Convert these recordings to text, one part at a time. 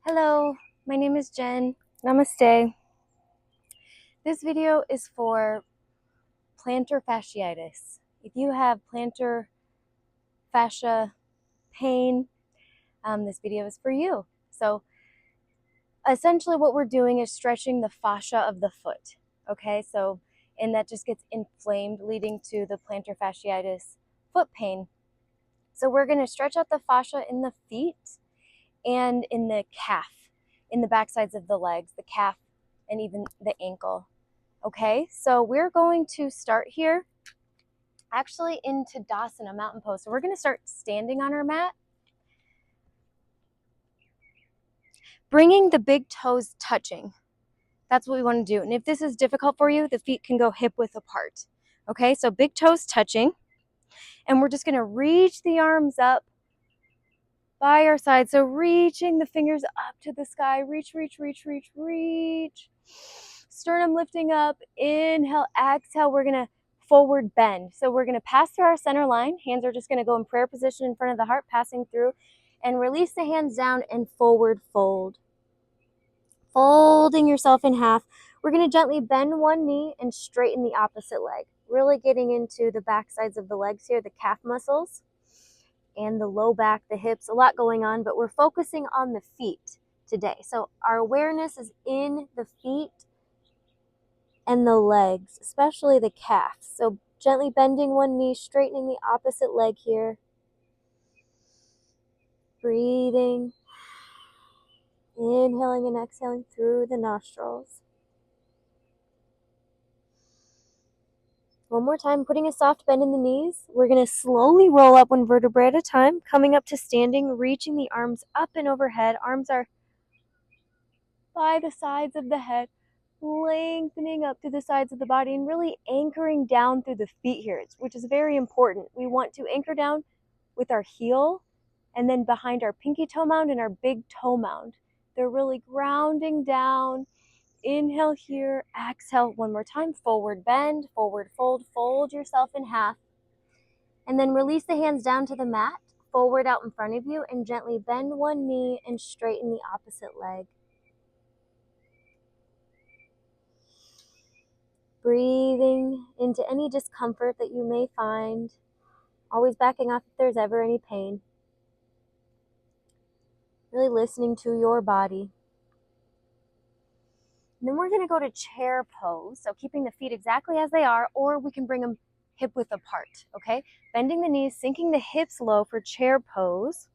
Hello, my name is Jen. Namaste. This video is for plantar fasciitis. If you have plantar fascia pain, this video is for you. So essentially what we're doing is stretching the fascia of the foot. Okay, and that just gets inflamed, leading to the plantar fasciitis foot pain. So we're going to stretch out the fascia in the feet and in the calf, in the back sides of the legs, the calf, and even the ankle. Okay, so we're going to start here actually into Dasana, mountain pose. So we're going to start standing on our mat, bringing the big toes touching. That's what we want to do. And if this is difficult for you, the feet can go hip width apart. Okay, so big toes touching. And we're just going to reach the arms up by our side. So reaching the fingers up to the sky. Reach, reach, reach, reach, reach. Sternum lifting up. Inhale, exhale. We're going to forward bend. So we're going to pass through our center line. Hands are just going to go in prayer position in front of the heart, passing through. And release the hands down and forward fold. Folding yourself in half. We're going to gently bend one knee and straighten the opposite leg. Really getting into the back sides of the legs here, the calf muscles and the low back, the hips, a lot going on, but we're focusing on the feet today. So our awareness is in the feet and the legs, especially the calves. So gently bending one knee, straightening the opposite leg here. Breathing. Inhaling and exhaling through the nostrils. One more time, putting a soft bend in the knees. We're going to slowly roll up one vertebrae at a time, coming up to standing, reaching the arms up and overhead. Arms are by the sides of the head, lengthening up to the sides of the body and really anchoring down through the feet here, which is very important. We want to anchor down with our heel and then behind our pinky toe mound and our big toe mound. They're really grounding down. Inhale here, exhale one more time, forward bend, forward fold, fold yourself in half. And then release the hands down to the mat, forward out in front of you, and gently bend one knee and straighten the opposite leg. Breathing into any discomfort that you may find, always backing off if there's ever any pain. Really listening to your body. And then we're going to go to chair pose, so keeping the feet exactly as they are, or we can bring them hip width apart, okay? Bending the knees, sinking the hips low for chair pose.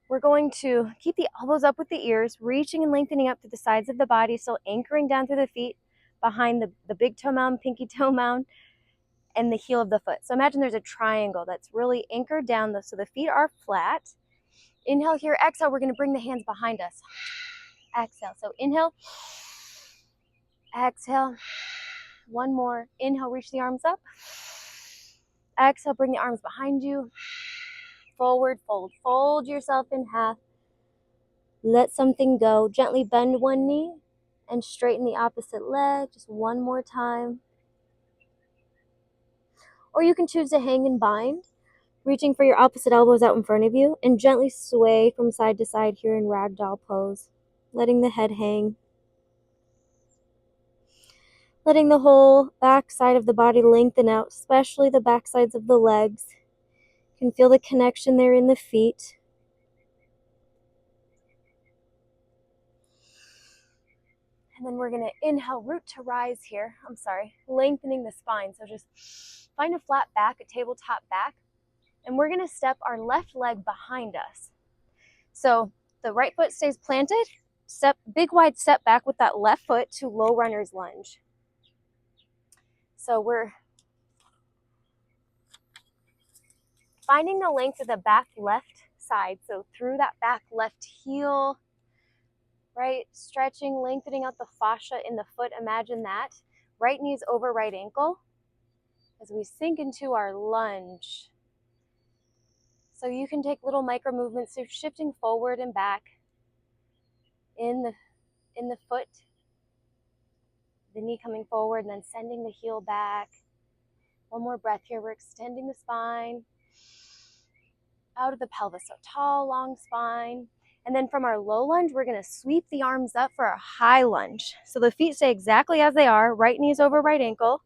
We're going to keep the elbows up with the ears, reaching and lengthening up to the sides of the body, so anchoring down through the feet behind the big toe mound, pinky toe mound, and the heel of the foot. So imagine there's a triangle that's really anchored down, so the feet are flat. Inhale here, exhale, we're going to bring the hands behind us. Exhale, so inhale, exhale, one more. Inhale, reach the arms up. Exhale, bring the arms behind you. Forward fold, fold yourself in half. Let something go. Gently bend one knee and straighten the opposite leg. Just one more time. Or you can choose to hang and bind, reaching for your opposite elbows out in front of you, and gently sway from side to side here in ragdoll pose, letting the head hang. Letting the whole back side of the body lengthen out, especially the back sides of the legs. You can feel the connection there in the feet. And then we're going to inhale, root to rise here. Lengthening the spine. So just find a flat back, a tabletop back. And we're going to step our left leg behind us. So the right foot stays planted. Big wide step back with that left foot to low runner's lunge. So we're finding the length of the back left side. So through that back left heel, right? Stretching, lengthening out the fascia in the foot. Imagine that. Right knee's over right ankle as we sink into our lunge. So you can take little micro movements, so shifting forward and back in the foot, the knee coming forward and then sending the heel back. One more breath here. We're extending the spine out of the pelvis. So tall, long spine. And then from our low lunge, we're gonna sweep the arms up for our high lunge. So the feet stay exactly as they are, right knees over right ankle,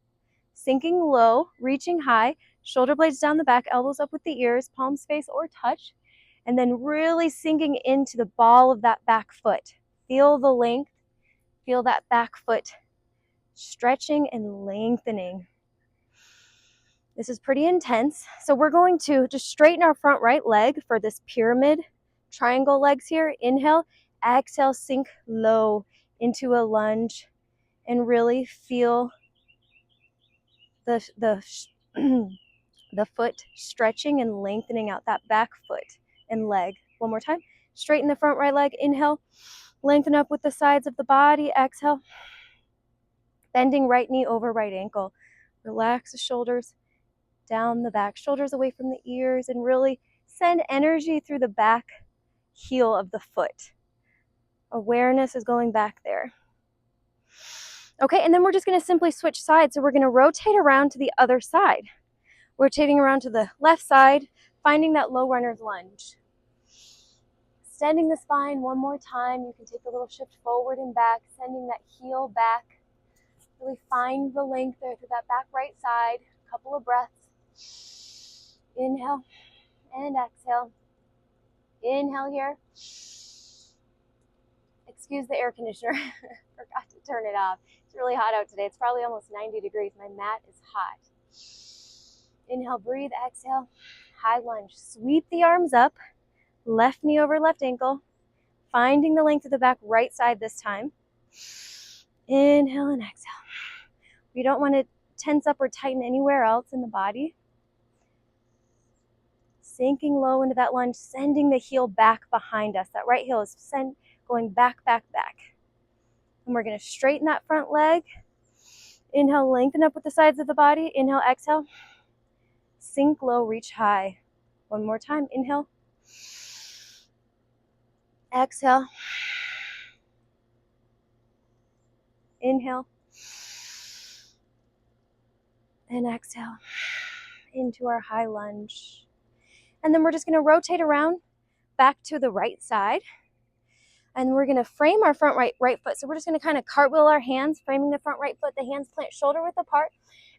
sinking low, reaching high, shoulder blades down the back, elbows up with the ears, palms face or touch, and then really sinking into the ball of that back foot. Feel the length, feel that back foot stretching and lengthening. This is pretty intense. So we're going to just straighten our front right leg for this pyramid triangle legs here. Inhale, exhale, sink low into a lunge and really feel the the foot stretching and lengthening out that back foot and leg. One more time. Straighten the front right leg. Inhale, lengthen up with the sides of the body. Exhale, bending right knee over right ankle. Relax the shoulders down the back, shoulders away from the ears, and really send energy through the back heel of the foot. Awareness is going back there. Okay, and then we're just going to simply switch sides. So we're going to rotate around to the other side. Rotating around to the left side, finding that low runner's lunge. Extending the spine one more time. You can take a little shift forward and back, sending that heel back. Really find the length there through that back right side. A couple of breaths. Inhale and exhale. Inhale here. Excuse the air conditioner. Forgot to turn it off. It's really hot out today. It's probably almost 90 degrees. My mat is hot. Inhale, breathe, exhale. High lunge. Sweep the arms up. Left knee over left ankle. Finding the length of the back right side this time. Inhale and exhale. We don't want to tense up or tighten anywhere else in the body. Sinking low into that lunge, sending the heel back behind us. That right heel is going back, back, back. And we're going to straighten that front leg. Inhale, lengthen up with the sides of the body. Inhale, exhale. Sink low, reach high. One more time. Inhale. Exhale. Inhale. And exhale into our high lunge. And then we're just going to rotate around back to the right side. And we're going to frame our front right foot. So we're just going to kind of cartwheel our hands, framing the front right foot. The hands plant shoulder width apart.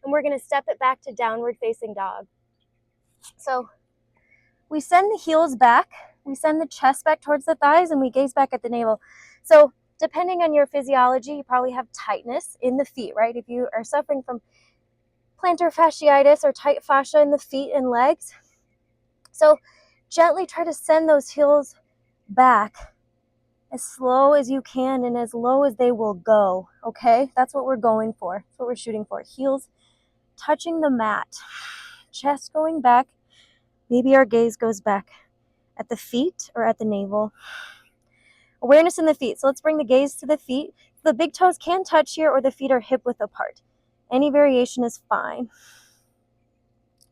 And we're going to step it back to downward facing dog. So we send the heels back. We send the chest back towards the thighs, and we gaze back at the navel. So depending on your physiology, you probably have tightness in the feet, right? If you are suffering from plantar fasciitis or tight fascia in the feet and legs. So gently try to send those heels back as slow as you can and as low as they will go, okay? That's what we're going for. That's what we're shooting for. Heels touching the mat. Chest going back. Maybe our gaze goes back at the feet or at the navel. Awareness in the feet. So let's bring the gaze to the feet. The big toes can touch here, or the feet are hip width apart. Any variation is fine.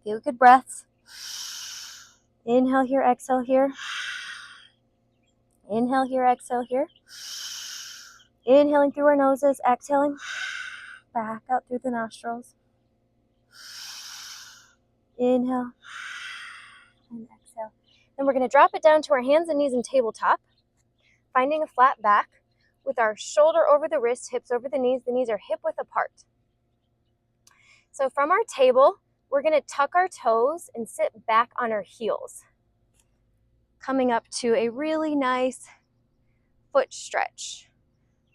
Few good breaths. Inhale here, exhale here. Inhale here, exhale here. Inhaling through our noses, exhaling back out through the nostrils. Inhale and exhale. Then we're going to drop it down to our hands and knees in tabletop, finding a flat back with our shoulder over the wrist, hips over the knees. The knees are hip width apart. So from our table, we're going to tuck our toes and sit back on our heels, coming up to a really nice foot stretch,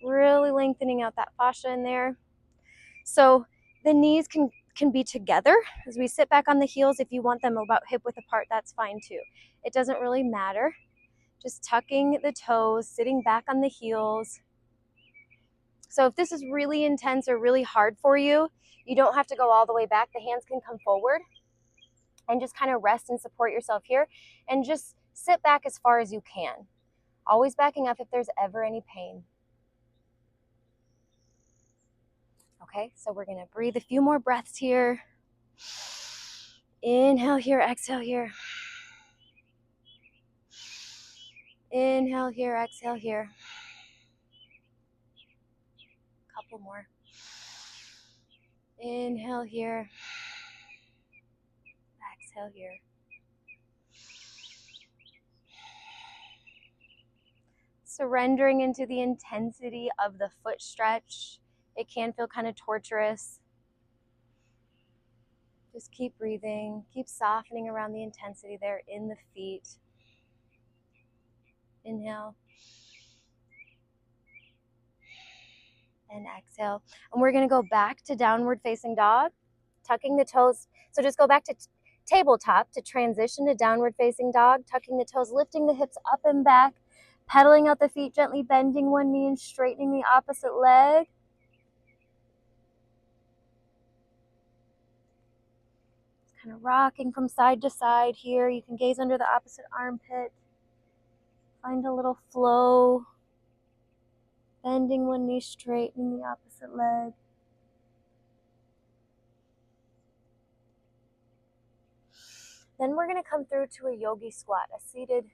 really lengthening out that fascia in there. So the knees can be together as we sit back on the heels. If you want them about hip width apart, that's fine too. It doesn't really matter. Just tucking the toes, sitting back on the heels. So if this is really intense or really hard for you, you don't have to go all the way back. The hands can come forward and just kind of rest and support yourself here and just sit back as far as you can. Always backing up if there's ever any pain. Okay, so we're gonna breathe a few more breaths here. Inhale here, exhale here. Inhale here, exhale here. Couple more. Inhale here. Exhale here. surrendering into the intensity of the foot stretch. It can feel kind of torturous. Just keep breathing, keep softening around the intensity there in the feet. Inhale. And exhale. And we're going to go back to downward facing dog, tucking the toes. So just go back to tabletop to transition to downward facing dog, tucking the toes, lifting the hips up and back, pedaling out the feet, gently bending one knee and straightening the opposite leg. Kind of rocking from side to side here. You can gaze under the opposite armpit. Find a little flow. Bending one knee, straightening the opposite leg. Then we're going to come through to a yogi squat, a seated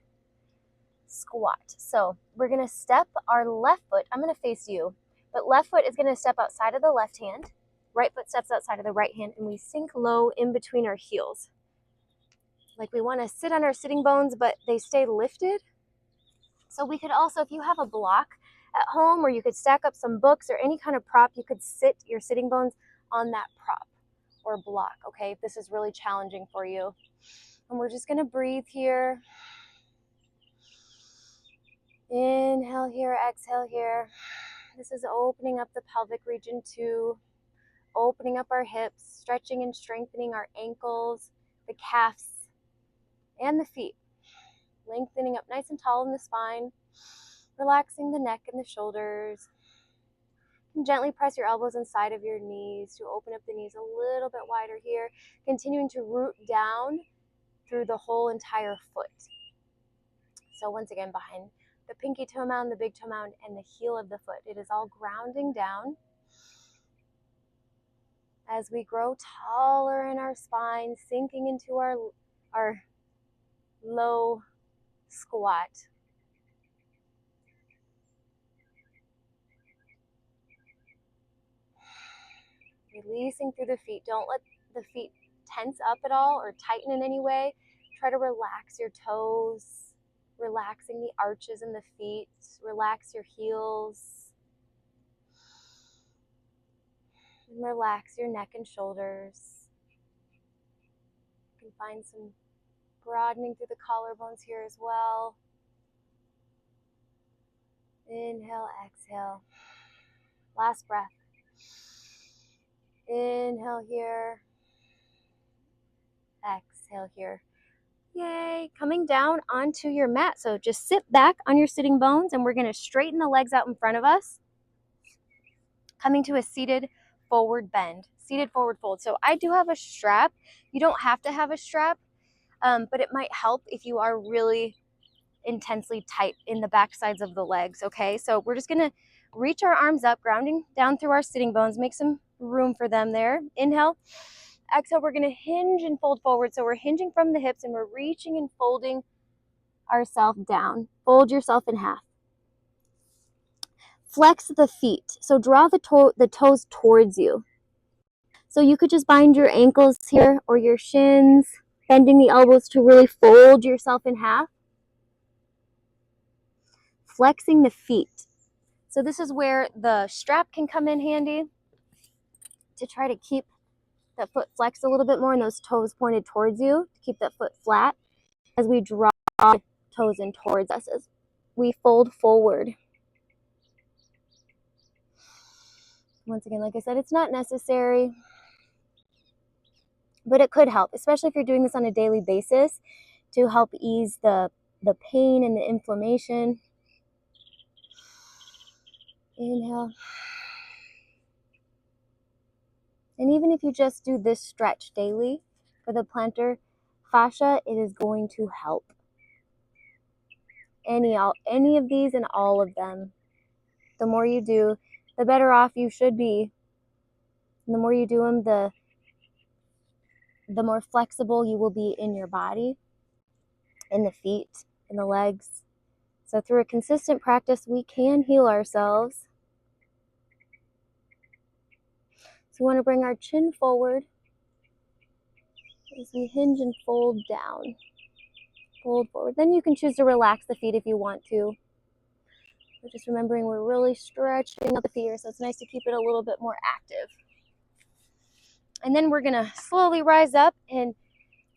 squat. So we're going to step our left foot. I'm going to face you, but left foot is going to step outside of the left hand. Right foot steps outside of the right hand, and we sink low in between our heels. Like we want to sit on our sitting bones, but they stay lifted. So we could also, if you have a block at home, or you could stack up some books or any kind of prop, you could sit your sitting bones on that prop or block, okay, if this is really challenging for you. And we're just going to breathe here. Inhale here, exhale here. This is opening up the pelvic region too. Opening up our hips, stretching and strengthening our ankles, the calves, and the feet. Lengthening up nice and tall in the spine. Relaxing the neck and the shoulders. And gently press your elbows inside of your knees to open up the knees a little bit wider here. Continuing to root down through the whole entire foot. So once again, behind the pinky toe mound, the big toe mound, and the heel of the foot. It is all grounding down. As we grow taller in our spine, sinking into our low squat. Releasing through the feet. Don't let the feet tense up at all or tighten in any way. Try to relax your toes, relaxing the arches in the feet. Relax your heels. And relax your neck and shoulders. You can find some broadening through the collarbones here as well. Inhale, exhale. Last breath. Inhale here. Exhale here. Yay. Coming down onto your mat. So just sit back on your sitting bones, and we're going to straighten the legs out in front of us. Coming to a seated forward bend. Seated forward fold. So I do have a strap. You don't have to have a strap, but it might help if you are really intensely tight in the back sides of the legs, okay? So we're just going to reach our arms up, grounding down through our sitting bones. Make some room for them there. Inhale. Exhale, we're going to hinge and fold forward. So we're hinging from the hips, and we're reaching and folding ourselves down. Fold yourself in half. Flex the feet. So draw the toes towards you. So you could just bind your ankles here or your shins, bending the elbows to really fold yourself in half. Flexing the feet. So this is where the strap can come in handy to try to keep that foot flexed a little bit more and those toes pointed towards you to keep that foot flat as we draw toes in towards us as we fold forward. Once again, like I said, it's not necessary, but it could help, especially if you're doing this on a daily basis, to help ease the pain and the inflammation. Inhale. And even if you just do this stretch daily for the plantar fascia, it is going to help. Any of these and all of them. The more you do, the better off you should be. And the more you do them, the more flexible you will be in your body, in the feet, in the legs. So through a consistent practice, we can heal ourselves. So we want to bring our chin forward as we hinge and fold down. Fold forward. Then you can choose to relax the feet if you want to. We're just remembering we're really stretching out the feet here, so it's nice to keep it a little bit more active. And then we're gonna slowly rise up and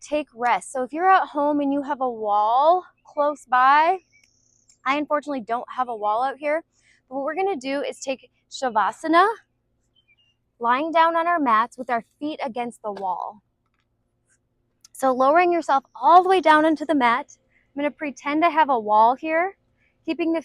take rest. So if you're at home and you have a wall close by, I unfortunately don't have a wall out here, but what we're gonna do is take Shavasana, lying down on our mats with our feet against the wall. So lowering yourself all the way down into the mat. I'm gonna pretend I have a wall here, keeping the